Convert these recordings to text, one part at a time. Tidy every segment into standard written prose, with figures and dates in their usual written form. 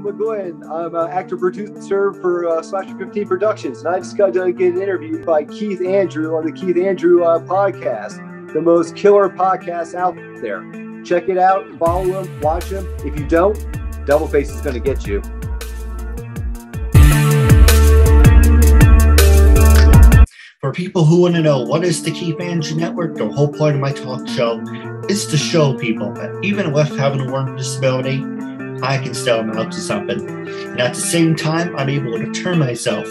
Michael McGlynn. I'm an actor producer for Slasher 15 Productions, and I just got to get interviewed by Keith Andrew on the Keith Andrew podcast, the most killer podcast out there. Check it out, follow him, watch him. If you don't, Doubleface is going to get you. For people who want to know what is the Keith Andrew Network, the whole point of my talk show is to show people that even with having a learning disability, I can still amount to something. And at the same time, I'm able to turn myself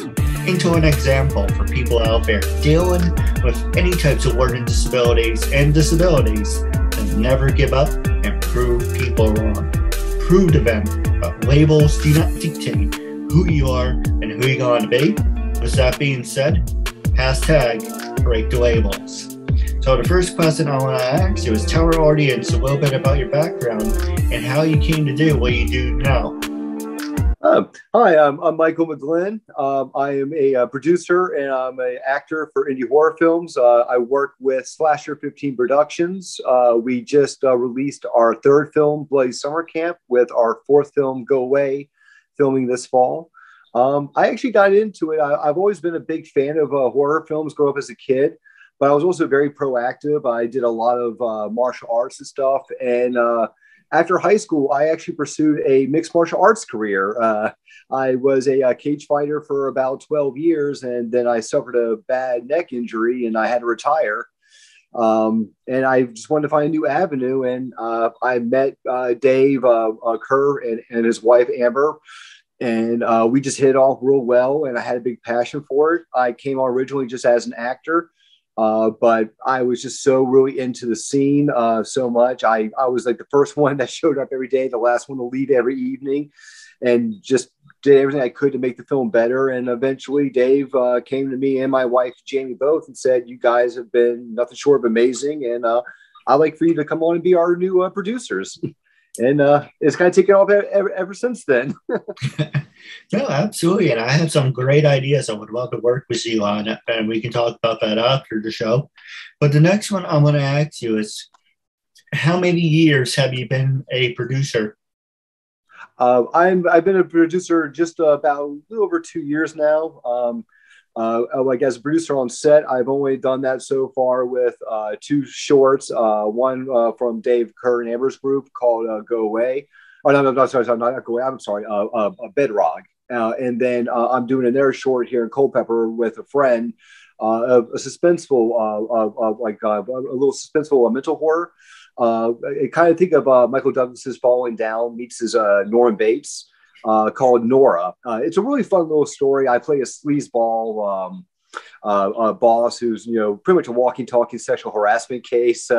into an example for people out there dealing with any types of learning disabilities and disabilities that never give up and prove people wrong. Prove to them that labels do not dictate who you are and who you're going to be. With that being said, hashtag break the labels. So the first question I want to ask you is tell our audience a little bit about your background and how you came to do what you do now. Hi, I'm Michael McGlynn. I am a producer and I'm an actor for indie horror films. I work with Slasher 15 Productions. We just released our third film, Bloody Summer Camp, with our fourth film, Go Away, filming this fall. I actually got into it. I've always been a big fan of horror films growing up as a kid, but I was also very proactive. I did a lot of martial arts and stuff. And after high school, I actually pursued a mixed martial arts career. I was a cage fighter for about 12 years, and then I suffered a bad neck injury and I had to retire. And I just wanted to find a new avenue. And I met Dave Kerr and his wife, Amber. And we just hit it off real well, and I had a big passion for it. I came on originally just as an actor, but I was just so really into the scene so much. I was like the first one that showed up every day, the last one to leave every evening, and just did everything I could to make the film better. And eventually Dave came to me and my wife, Jamie, both, and said, you guys have been nothing short of amazing, and I'd like for you to come on and be our new producers. And it's kind of taken off ever since then. No, absolutely. And I have some great ideas I would love to work with you on, and we can talk about that after the show. But the next one I'm going to ask you is, how many years have you been a producer? I've been a producer just about a little over 2 years now. Like as a producer on set, I've only done that so far with two shorts. One from Dave Kerr and Amber's group called Go Away. Oh, no, sorry, not Go Away. I'm sorry, Bedrock. And then I'm doing another short here in Culpeper with a friend, a suspenseful, a little suspenseful mental horror. I kind of think of Michael Douglas's Falling Down meets his Norman Bates. Called Nora. It's a really fun little story. I play a sleazeball boss who's, pretty much a walking, talking sexual harassment case,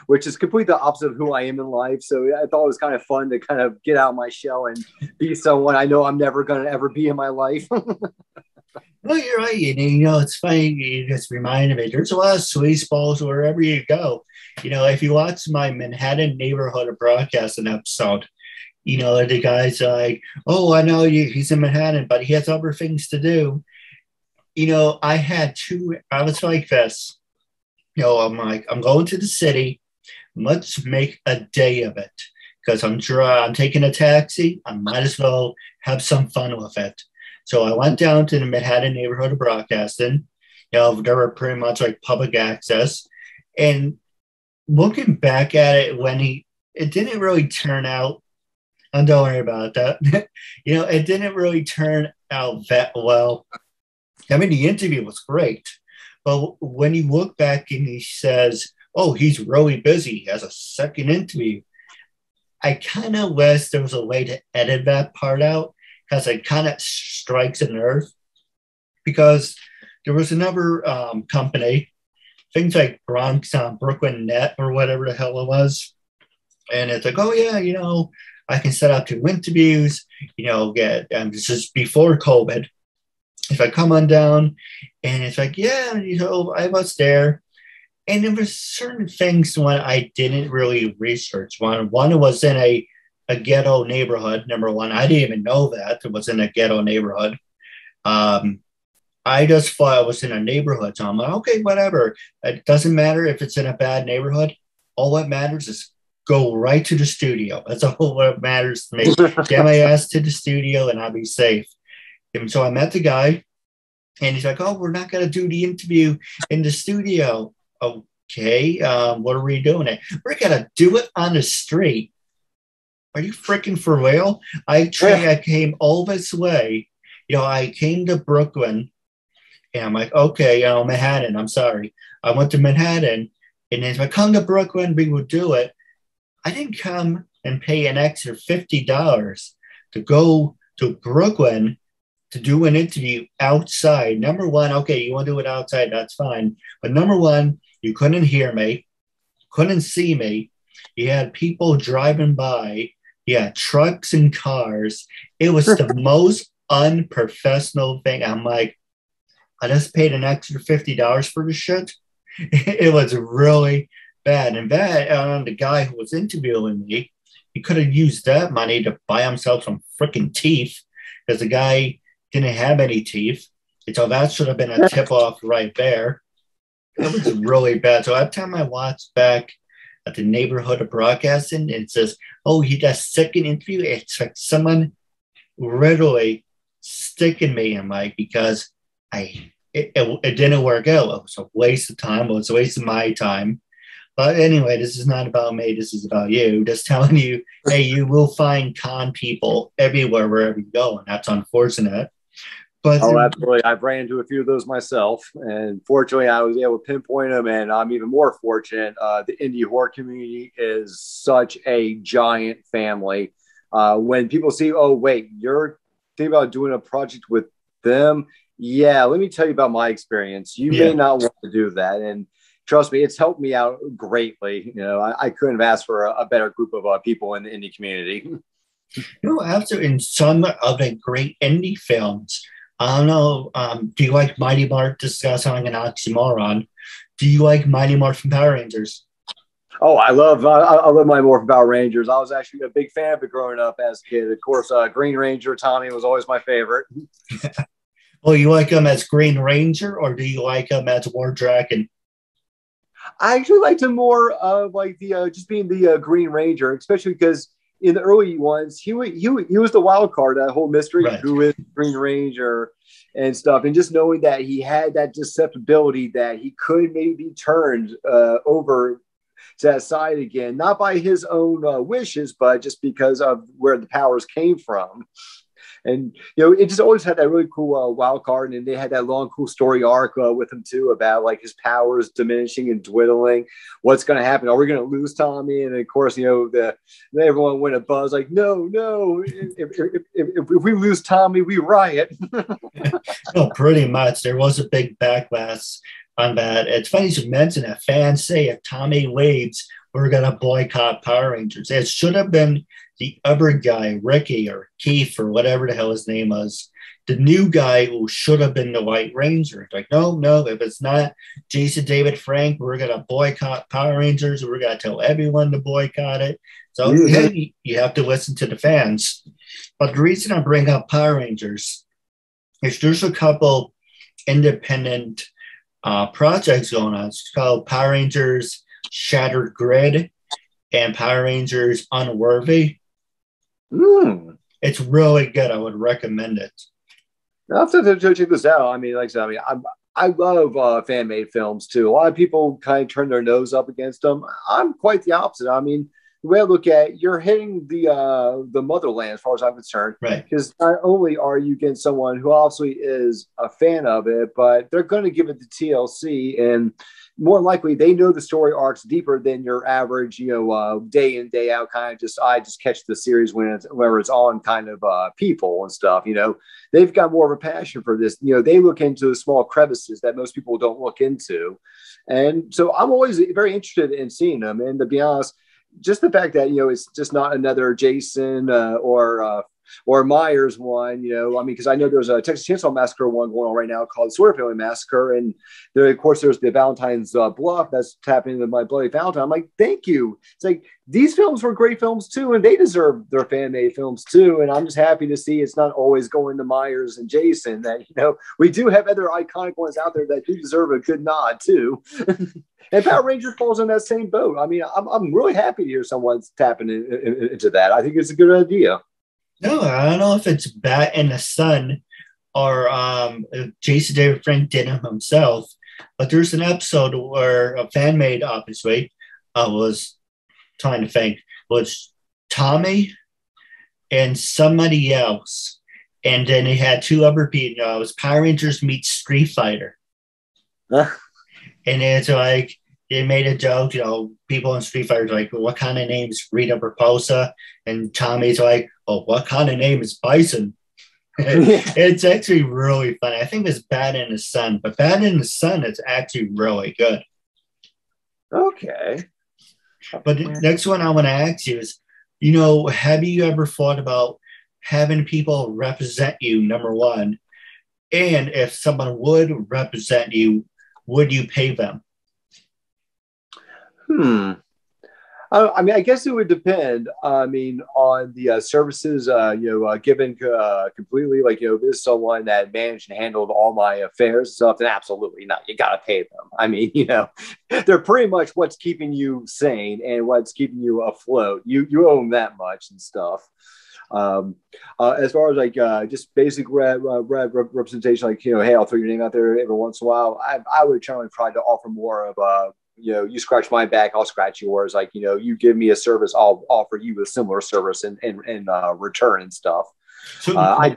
which is completely the opposite of who I am in life. So I thought it was kind of fun to kind of get out of my shell and be someone I know I'm never going to ever be in my life. Well, you're right. It's funny. You just reminded me. There's a lot of sleazeballs wherever you go. If you watch my Manhattan Neighborhood of Broadcasting episode, the guy's like, oh, I know he's in Manhattan, but he has other things to do. I was like this. I'm like, I'm going to the city. Let's make a day of it. Because I'm taking a taxi. I might as well have some fun with it. So I went down to the Manhattan Neighborhood of Broadcasting. They were pretty much like public access. And looking back at it, it didn't really turn out. And don't worry about that. It didn't really turn out that well. I mean, the interview was great. But when you look back and he says, oh, he's really busy, he has a second interview, I kind of wish there was a way to edit that part out, because it kind of strikes a nerve. Because there was another company, things like Bronx, Brooklyn Net, or whatever the hell it was. And it's like, oh, yeah, I can set up 2 interviews, this is before COVID. If I come on down and it's like, yeah, I was there. And there were certain things when I didn't really research. One was in a ghetto neighborhood. Number one, I didn't even know that it was in a ghetto neighborhood. I just thought I was in a neighborhood. So I'm like, okay, whatever. It doesn't matter if it's in a bad neighborhood. All that matters is go right to the studio. That's all what matters to me. Get my ass to the studio and I'll be safe. And so I met the guy and he's like, oh, we're not going to do the interview in the studio. Okay, what are we doing it? We're going to do it on the street. Are you freaking for real? I came all this way. I came to Brooklyn and I'm like, okay, Manhattan, I'm sorry. I went to Manhattan and if I come to Brooklyn, we will do it. I didn't come and pay an extra $50 to go to Brooklyn to do an interview outside. Number one, okay, you want to do it outside, that's fine. But number one, you couldn't hear me, couldn't see me. You had people driving by. You had trucks and cars. It was the most unprofessional thing. I'm like, I just paid an extra $50 for the shit. It was really bad. And the guy who was interviewing me, he could have used that money to buy himself some freaking teeth because the guy didn't have any teeth. And so that should have been a tip off right there. It was really bad. So every time I watch back at the neighborhood of broadcasting, it says, oh, he does second interview. It's like someone literally sticking me in my because it didn't work out. It was a waste of time. It was a waste of my time. But anyway, this is not about me. This is about you. Just telling you, hey, you will find con people everywhere, wherever you go. And that's unfortunate. But absolutely. I've ran into a few of those myself. And fortunately, I was able to pinpoint them. And I'm even more fortunate. The indie horror community is such a giant family. When people see, oh, wait, you're thinking about doing a project with them. Yeah, let me tell you about my experience. You may not want to do that. And trust me, it's helped me out greatly. I couldn't have asked for a better group of people in the indie community. After in some of the great indie films, I don't know, do you like Mighty Morphin? Discuss sounding an oxymoron. Do you like Mighty Morphin Power Rangers? Oh, I love Mighty Morphin Power Rangers. I was actually a big fan of it growing up as a kid. Of course, Green Ranger Tommy was always my favorite. Well, you like him as Green Ranger, or do you like him as War Dragon? I actually liked him more of like the just being the Green Ranger, especially because in the early ones he was the wild card, that whole mystery, right. Who is Green Ranger and stuff, and just knowing that he had that susceptibility that he could maybe be turned over to that side again, not by his own wishes, but just because of where the powers came from. And, it just always had that really cool wild card. And they had that long, cool story arc with him, too, about like his powers diminishing and dwindling. What's going to happen? Are we going to lose Tommy? And of course, everyone went a buzz like, no. If we lose Tommy, we riot. Well, pretty much. There was a big backlash on that. It's funny you mention that. Fans say if Tommy leaves, we're going to boycott Power Rangers. It should have been the other guy, Ricky or Keith or whatever the hell his name was, the new guy who should have been the White Ranger. Like, no, if it's not Jason David Frank, we're going to boycott Power Rangers. We're going to tell everyone to boycott it. So you have to listen to the fans. But the reason I bring up Power Rangers is there's a couple independent projects going on. It's called Power Rangers Shattered Grid and Power Rangers Unworthy. It's really good. I would recommend it. I'll have to check this out. I mean, like I said, I love fan-made films too. A lot of people kind of turn their nose up against them. I'm quite the opposite. I mean, the way I look at it, you're hitting the motherland as far as I'm concerned. Right. Because not only are you getting someone who obviously is a fan of it, but they're going to give it to TLC, and more likely they know the story arcs deeper than your average, day in, day out kind of I just catch the series whenever it's on kind of people and stuff. They've got more of a passion for this. They look into the small crevices that most people don't look into. And so I'm always very interested in seeing them. And to be honest, just the fact that, it's just not another Jason or or Myers one, I mean, because I know there's a Texas Chainsaw Massacre one going on right now called the Sawyer Family Massacre. And there, of course, there's the Valentine's Bluff that's tapping into My Bloody Valentine. I'm like, thank you. It's like, these films were great films too, and they deserve their fan-made films too. And I'm just happy to see it's not always going to Myers and Jason, that, we do have other iconic ones out there that do deserve a good nod too. And Power Rangers falls in that same boat. I mean, I'm really happy to hear someone's tapping into that. I think it's a good idea. No, I don't know if it's Bat in the Sun or Jason David Frank did him himself, but there's an episode where a fan made, obviously, was trying to think, was Tommy and somebody else. And then they had two other people. It was Power Rangers meets Street Fighter. And it's like, they made a joke, people in Street Fighter are like, well, what kind of name is Rita Barbosa? And Tommy's like, oh, what kind of name is Bison? It's actually really funny. I think it's Bad in the Sun, but Bad in the Sun is actually really good. Okay. But the next one I want to ask you is, have you ever thought about having people represent you, number one? And if someone would represent you, would you pay them? I mean, I guess it would depend. I mean, on the services, given completely. Like, this is someone that managed and handled all my affairs and stuff. Then absolutely not. You got to pay them. I mean, they're pretty much what's keeping you sane and what's keeping you afloat. You owe them that much and stuff. As far as like just basic representation, like, hey, I'll throw your name out there every once in a while. I would try to offer more of you scratch my back, I'll scratch yours. Like, you give me a service, I'll offer you a similar service in return and stuff. So I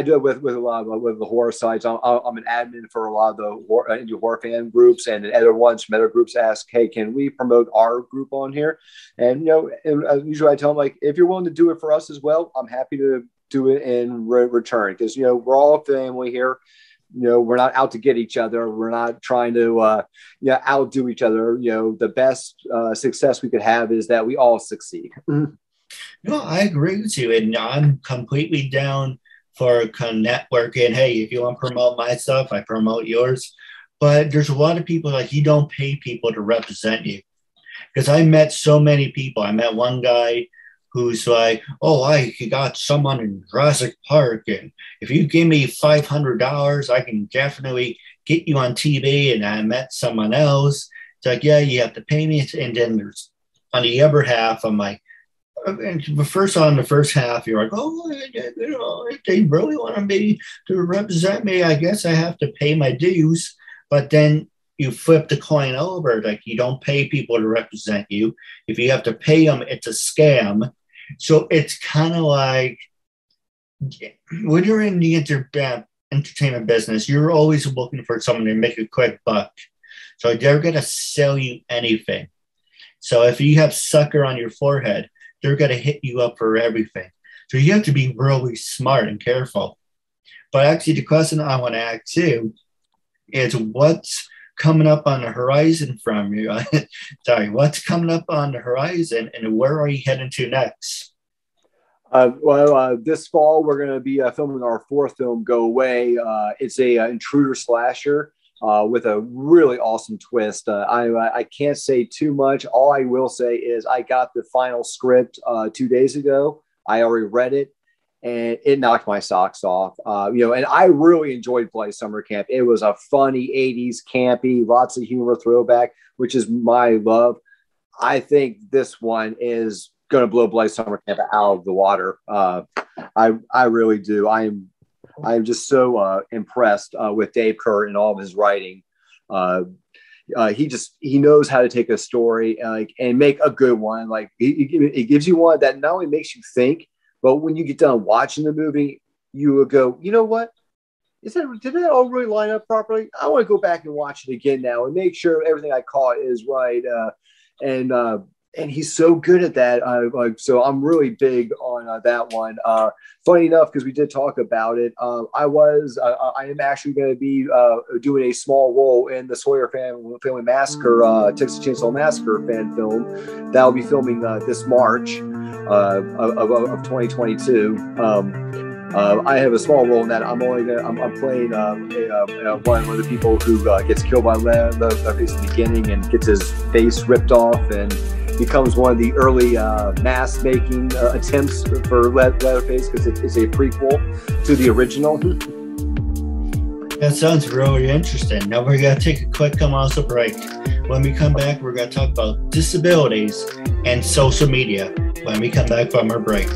do it with a lot of with the horror sites. I'm an admin for a lot of the indie horror fan groups, and other ones from other groups ask, hey, can we promote our group on here? And usually I tell them, like, if you're willing to do it for us as well, I'm happy to do it in return, because we're all a family here. We're not out to get each other. We're not trying to outdo each other. The best success we could have is that we all succeed. No, I agree with you, and I'm completely down for networking. Hey, if you want to promote my stuff, I promote yours. But there's a lot of people, like, you don't pay people to represent you. Because I met so many people. I met one guy who's like, oh, I got someone in Jurassic Park, and if you give me $500, I can definitely get you on TV. And I met someone else. It's like, yeah, you have to pay me. And then there's, on the other half, I'm like, the first half, you're like, oh, if they really want me to represent me, I guess I have to pay my dues. But then you flip the coin over, like, you don't pay people to represent you. If you have to pay them, it's a scam. So it's kind of like, when you're in the entertainment business, you're always looking for someone to make a quick buck. So they're going to sell you anything. So if you have sucker on your forehead, they're going to hit you up for everything. So you have to be really smart and careful. But actually, the question I want to ask you is, what's coming up on the horizon from you? Sorry, what's coming up on the horizon, and where are you heading to next? This fall, we're going to be filming our fourth film, Go Away. It's a intruder slasher with a really awesome twist. I can't say too much. All I will say is I got the final script 2 days ago. I already read it, and it knocked my socks off. And I really enjoyed Bloody Summer Camp. It was a funny 80s campy, lots of humor throwback, which is my love. I think this one is going to blow Bloody Summer Camp out of the water. I really do. I'm just so impressed with Dave Kerr and all of his writing. He knows how to take a story and make a good one. Like, it gives you one that not only makes you think, but when you get done watching the movie, you will go, you know what? Did that all really line up properly? I want to go back and watch it again now and make sure everything I caught is right. and he's so good at that. So I'm really big on that one. Funny enough, because we did talk about it, I am actually going to be doing a small role in the Sawyer Family Massacre, Texas Chainsaw Massacre fan film that I'll be filming this March of 2022. I have a small role in that. I'm playing one of the people who gets killed by Leatherface in the beginning and gets his face ripped off and becomes one of the early mask making attempts for Leatherface, because it's a prequel to the original. That sounds really interesting. Now we're going to take a quick commercial break. When we come back, we're going to talk about disabilities and social media when we come back from our break.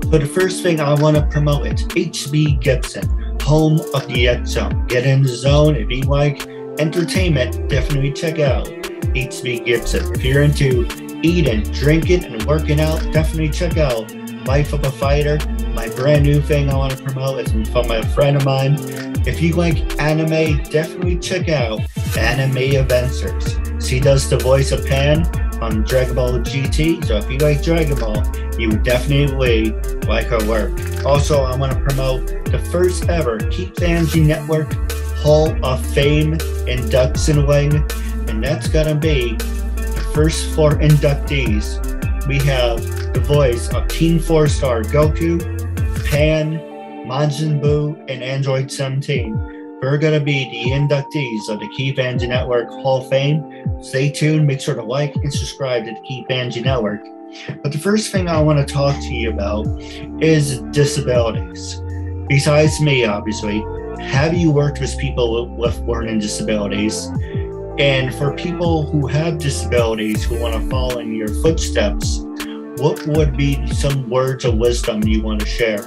So the first thing I want to promote is HB Gibson, home of the X Zone. Get in the zone. If you like entertainment, definitely check out HB Gibson. If you're into eating, drinking, and working out, definitely check out Life of a Fighter. My brand new thing I want to promote is from a friend of mine. If you like anime, definitely check out Anime Adventures. She does the voice of Pan on Dragon Ball GT, so if you like Dragon Ball, you would definitely like her work. Also, I want to promote the first ever KeithAndrewNetWork Hall of Fame induction wing, and that's gonna be the first 4 inductees. We have the voice of Team 4-Star Goku, Pan, Majin Buu, and Android 17. We're going to be the inductees of the KeithAndrewNetWork Hall of Fame. Stay tuned. Make sure to like and subscribe to the KeithAndrewNetwork. But the first thing I want to talk to you about is disabilities. Besides me, obviously, have you worked with people with learning disabilities? And for people who have disabilities who want to follow in your footsteps, what would be some words of wisdom you want to share?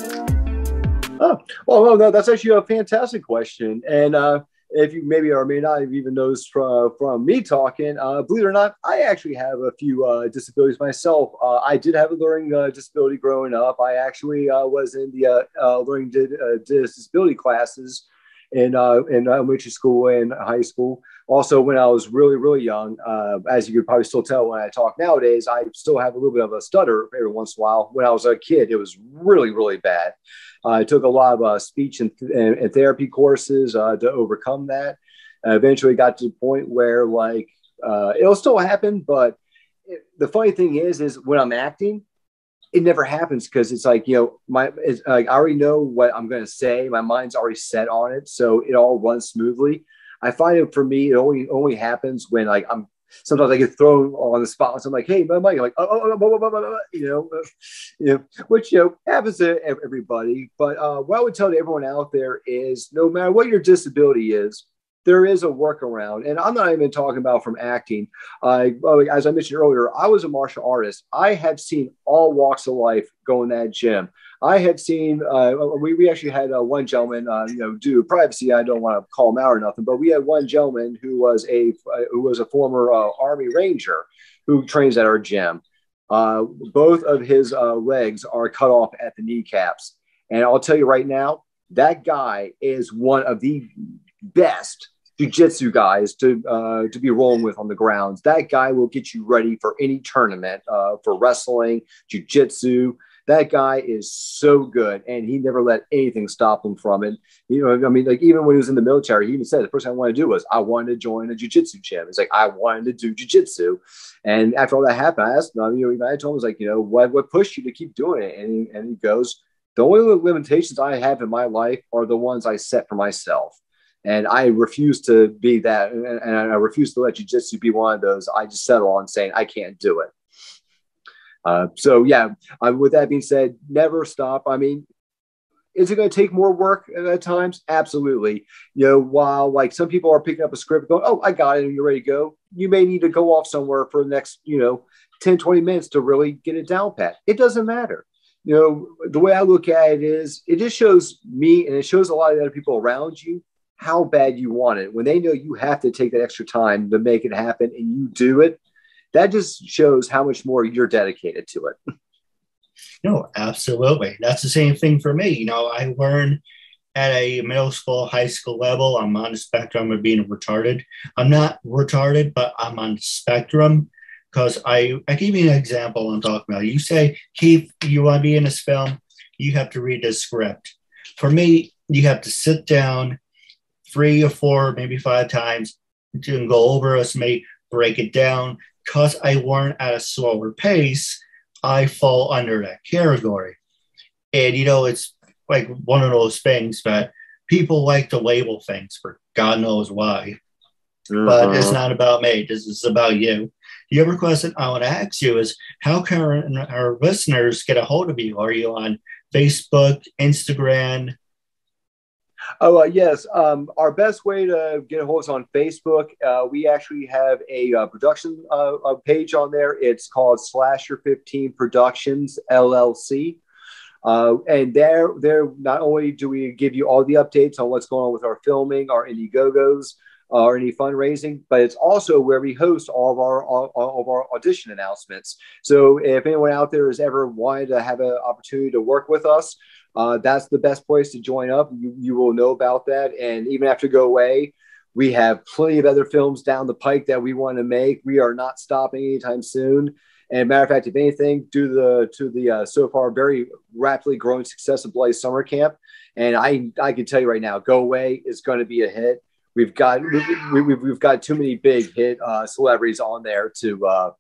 Oh, well, no, that's actually a fantastic question. And if you maybe or may not have even noticed from me talking, believe it or not, I actually have a few disabilities myself. I did have a learning disability growing up. I actually was in the learning disability classes in elementary school and high school. Also, when I was really, really young, as you could probably still tell when I talk nowadays, I still have a little bit of a stutter every once in a while. When I was a kid, it was really, really bad. I took a lot of speech and therapy courses to overcome that. I eventually got to the point where, like, it'll still happen, but the funny thing is when I'm acting, it never happens, because it's like, it's like I already know what I'm going to say. My mind's already set on it, so it all runs smoothly. I find it for me, it only happens when, like, sometimes I get thrown on the spot and so I'm like, hey, Mike, like, which, happens to everybody. But what I would tell to everyone out there is, no matter what your disability is, there is a workaround. And I'm not even talking about from acting. As I mentioned earlier, I was a martial artist. I have seen all walks of life go in that gym. I have seen, we actually had one gentleman, due to privacy, I don't want to call him out or nothing, but we had one gentleman who was a former Army Ranger who trains at our gym. Both of his legs are cut off at the kneecaps. And I'll tell you right now, that guy is one of the best jiu-jitsu guys to be rolling with on the grounds. That guy will get you ready for any tournament, for wrestling, jiu-jitsu. That guy is so good, and he never let anything stop him from it. Like, even when he was in the military, he even said the first thing I wanted to do was I wanted to join a jiu-jitsu gym. It's like I wanted to do jiu-jitsu, and after all that happened, I asked him. I told him, like, what pushed you to keep doing it? And he goes, the only limitations I have in my life are the ones I set for myself. And I refuse to be that. And I refuse to let jiu-jitsu be one of those. I just settle on saying I can't do it. With that being said, never stop. I mean, is it going to take more work at times? Absolutely. While, like, some people are picking up a script going, oh, I got it, and you're ready to go. You may need to go off somewhere for the next, 10, 20 minutes to really get it down pat. It doesn't matter. The way I look at it is, it just shows me, and it shows a lot of the other people around you, how bad you want it. When they know you have to take that extra time to make it happen and you do it, that just shows how much more you're dedicated to it. No, absolutely. That's the same thing for me. I learn at a middle school, high school level. I'm on the spectrum of being retarded. I'm not retarded, but I'm on the spectrum because I give you an example I'm talking about. You say, Keith, you want to be in this film, you have to read the script. For me, you have to sit down 3 or 4, maybe 5 times to go over us, may break it down. Because I learn at a slower pace, I fall under that category. And it's like one of those things that people like to label things for God knows why. But it's not about me. This is about you. The other question I want to ask you is, how can our listeners get a hold of you? Are you on Facebook, Instagram? Oh, yes. Our best way to get a hold of us on Facebook, we actually have a production page on there. It's called Slasher 15 Productions, LLC. And there not only do we give you all the updates on what's going on with our filming, our Indiegogos, or any fundraising, but it's also where we host all of our audition announcements. So if anyone out there has ever wanted to have an opportunity to work with us, that's the best place to join up. You will know about that. And even after Go Away, we have plenty of other films down the pike that we want to make. We are not stopping anytime soon. And matter of fact, if anything, due to the so far very rapidly growing success of Bloody Summer Camp, and I can tell you right now, Go Away is going to be a hit. We've got too many big hit celebrities on there to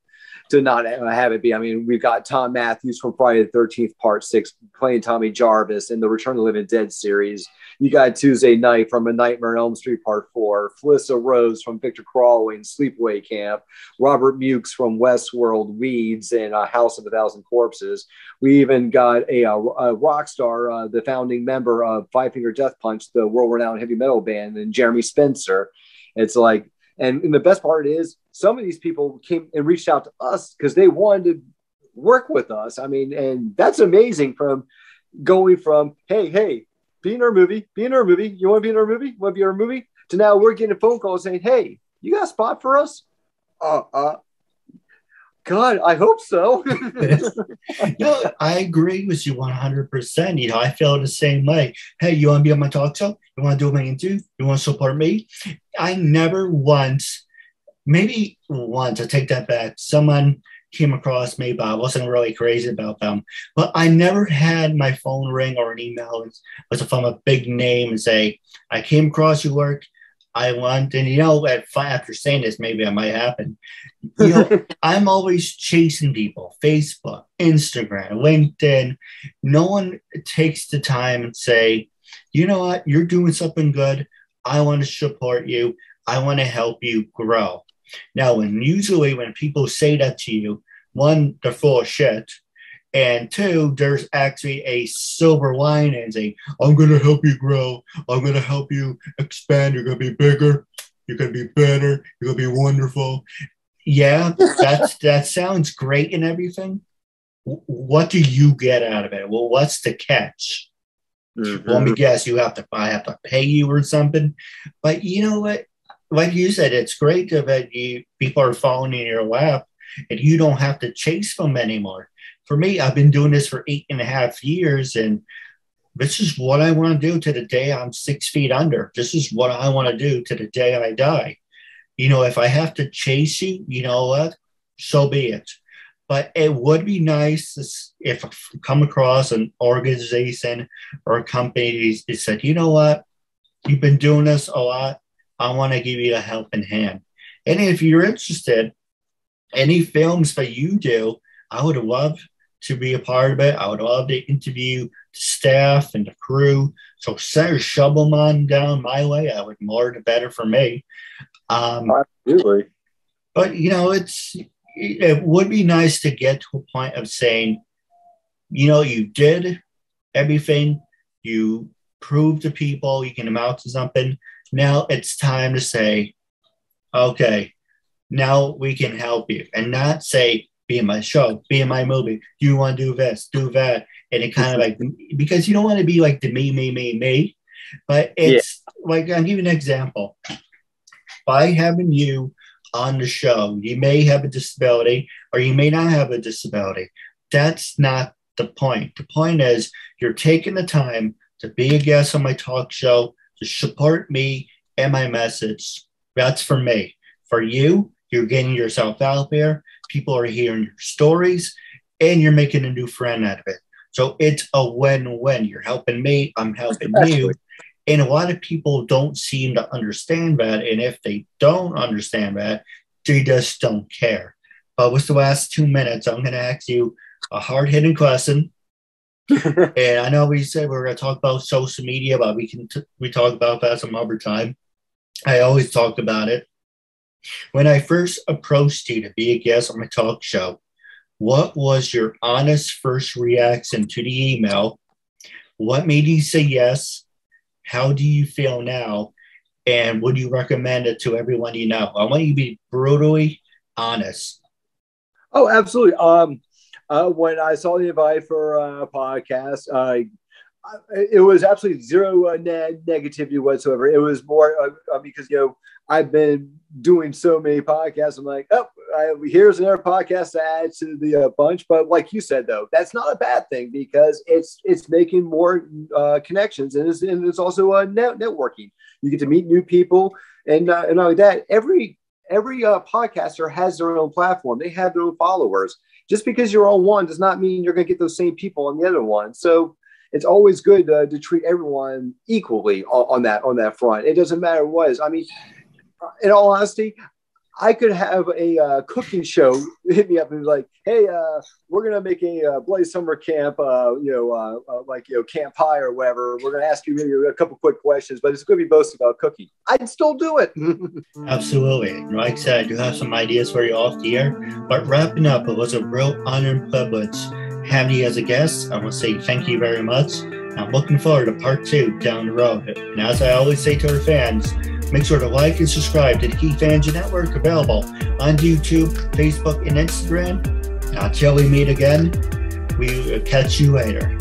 not have it be. I mean, we've got Tom Matthews from Friday the 13th, Part 6, playing Tommy Jarvis in the Return of the Living Dead series. You got Tuesday Night from A Nightmare on Elm Street, Part 4. Felissa Rose from Victor Crawley in Sleepaway Camp. Robert Mukes from Westworld, Weeds, and House of a Thousand Corpses. We even got a rock star, the founding member of Five Finger Death Punch, the world-renowned heavy metal band, and Jeremy Spencer. It's like, and the best part is, some of these people came and reached out to us because they wanted to work with us. I mean, and that's amazing, from going from, hey, be in our movie. You want to be in our movie? You want to be in our movie? To now we're getting a phone call saying, hey, you got a spot for us? God, I hope so. I agree with you 100%. I feel the same way. Hey, you want to be on my talk show? You want to do my interview? You want to support me? I never once, maybe once, I take that back, someone came across me, but I wasn't really crazy about them. But I never had my phone ring or an email was from a big name and say, I came across your work. I want, and after saying this, maybe it might happen. I'm always chasing people, Facebook, Instagram, LinkedIn. No one takes the time and say, you know what, you're doing something good. I want to support you. I want to help you grow. Now, usually when people say that to you, one, they're full of shit. And two, there's actually a silver lining and say, I'm going to help you grow. I'm going to help you expand. You're going to be bigger. You're going to be better. You're going to be wonderful. Yeah, that sounds great and everything. What do you get out of it? Well, what's the catch? Mm-hmm. Let me guess, I have to pay you or something. But you know what? Like you said, it's great that people are falling in your lap and you don't have to chase them anymore. For me, I've been doing this for 8.5 years, and this is what I want to do to the day I'm 6 feet under. This is what I want to do to the day I die. If I have to chase you, you know what? So be it. But it would be nice if I come across an organization or a company that said, you know what? You've been doing this a lot. I want to give you a helping hand. And if you're interested, any films that you do, I would love to be a part of it. I would love to interview the staff and the crew. So shove them on down my way. I would more the better for me. Absolutely. But it would be nice to get to a point of saying, you did everything. You proved to people you can amount to something. Now it's time to say, okay, now we can help you, and not say, be in my show, be in my movie. Do you want to do this, do that? And it kind of like, because you don't want to be like the me. But it's like, I'll give you an example. By having you on the show, you may have a disability or you may not have a disability. That's not the point. The point is you're taking the time to be a guest on my talk show, to support me and my message. That's for me. For you, you're getting yourself out there. People are hearing your stories, and you're making a new friend out of it. So it's a win-win. You're helping me, I'm helping you. And a lot of people don't seem to understand that. And if they don't understand that, they just don't care. But with the last 2 minutes, I'm going to ask you a hard-hitting question. And I know we said we were going to talk about social media, but we talk about that some other time. I always talk about it. When I first approached you to be a guest on my talk show, what was your honest first reaction to the email? What made you say yes? How do you feel now? And would you recommend it to everyone you know? I want you to be brutally honest. Oh, absolutely. When I saw the invite for a podcast, it was absolutely zero negativity whatsoever. It was more because, I've been doing so many podcasts. I'm like, here's another podcast to add to the bunch. But like you said, though, that's not a bad thing because it's making more connections, and it's also networking. You get to meet new people, and not only that, every podcaster has their own platform. They have their own followers. Just because you're on one does not mean you're going to get those same people on the other one. So it's always good to treat everyone equally on that front. It doesn't matter what it is. I mean, in all honesty, I could have a cooking show hit me up and be like, hey, we're going to make a Bloody Summer Camp, camp pie or whatever. We're going to ask you maybe a couple quick questions, but it's going to be mostly about cooking. I'd still do it. Absolutely. Like I said, I do have some ideas for you off the air, but wrapping up, it was a real honor and privilege having you as a guest. I want to say thank you very much. I'm looking forward to part 2 down the road. And as I always say to our fans, make sure to like and subscribe to the Keith Andrew Network, available on YouTube, Facebook, and Instagram. Until we meet again, we will catch you later.